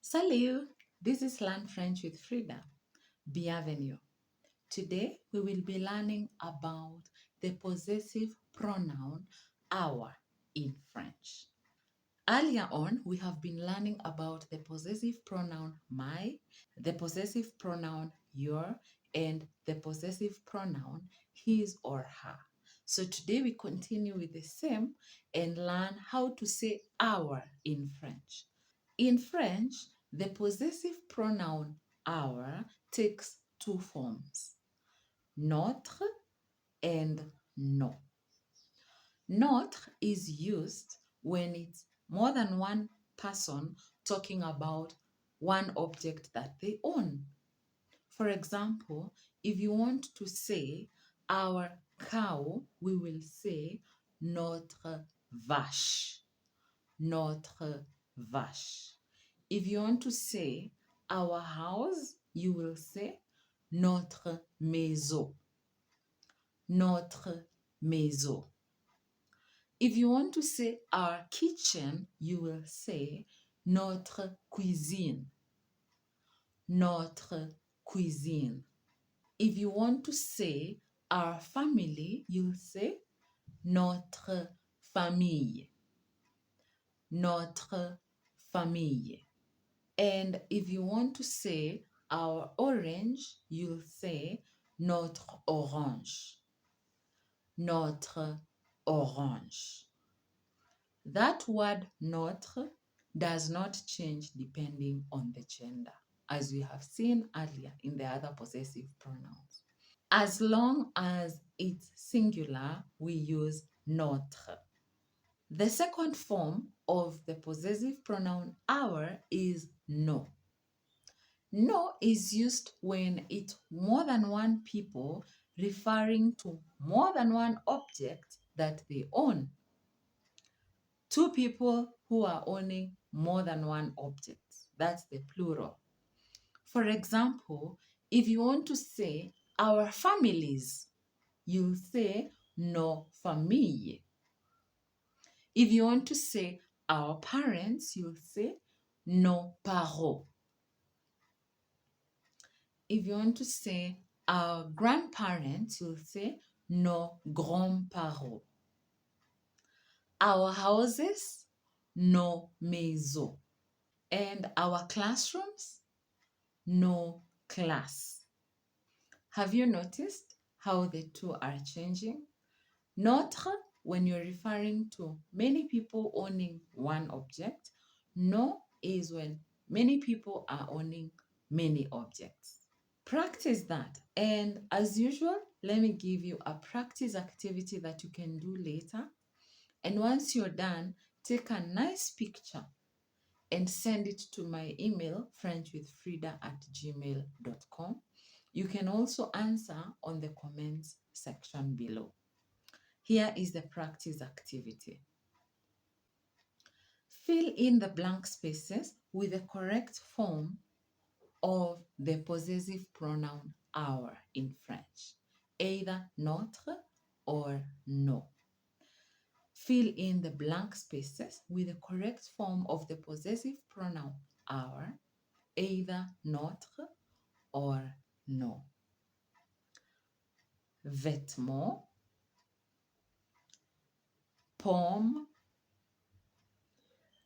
Salut! This is Learn French with Frida. Bienvenue. Today we will be learning about the possessive pronoun our in French. Earlier on, we have been learning about the possessive pronoun my, the possessive pronoun your, and the possessive pronoun his or her. So today we continue with the same and learn how to say our in French. In French, the possessive pronoun our takes two forms, notre and nos. Notre is used when it's more than one person talking about one object that they own. For example, if you want to say our cow, we will say notre vache. Notre vache. If you want to say our house, you will say notre maison. Notre maison. If you want to say our kitchen, you will say notre cuisine. Notre cuisine. If you want to say our family, you'll say notre famille. Notre famille. And if you want to say our orange, you'll say notre orange. Notre orange. That word notre does not change depending on the gender, as we have seen earlier in the other possessive pronouns. As long as it's singular, we use notre. The second form of the possessive pronoun our is nos. Nos is used when it's more than one people referring to more than one object that they own. Two people who are owning more than one object. That's the plural. For example, if you want to say our families, you say nos familles. If you want to say our parents, you'll say nos parents. If you want to say our grandparents, you'll say nos grands-parents. Our houses, nos maisons. And our classrooms, nos classes. Have you noticed how the two are changing? Notre, when you're referring to many people owning one object. Nos is when many people are owning many objects. Practice that. And as usual, let me give you a practice activity that you can do later. And once you're done, take a nice picture and send it to my email, frenchwithfrida@gmail.com. You can also answer on the comments section below. Here is the practice activity. Fill in the blank spaces with the correct form of the possessive pronoun our in French, either notre or nos. Fill in the blank spaces with the correct form of the possessive pronoun our, either notre or nos. Vêtements, pomme,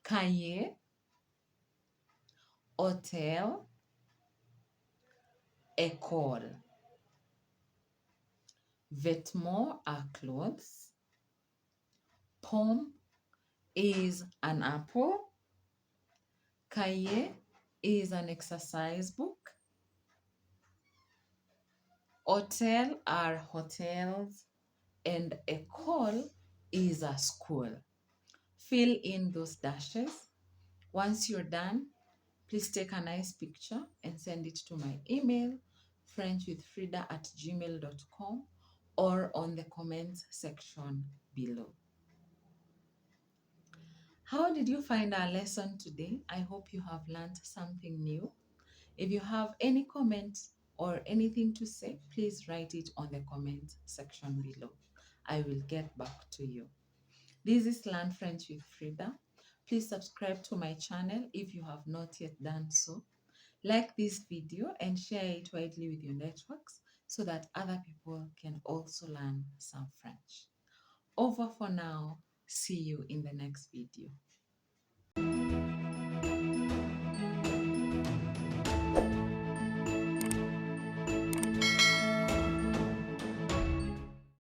cahier, hôtel, école. Vêtements are clothes. Pomme is an apple. Cahier is an exercise book. Hotel are hotels. And école is a school. Fill in those dashes. Once you're done, please take a nice picture and send it to my email, frenchwithfrida@gmail.com, or on the comments section below. How did you find our lesson today? I hope you have learned something new. If you have any comments or anything to say, please write it on the comment section below. I will get back to you. This is Learn French with Frida. Please subscribe to my channel if you have not yet done so. Like this video and share it widely with your networks so that other people can also learn some French. Over for now. See you in the next video.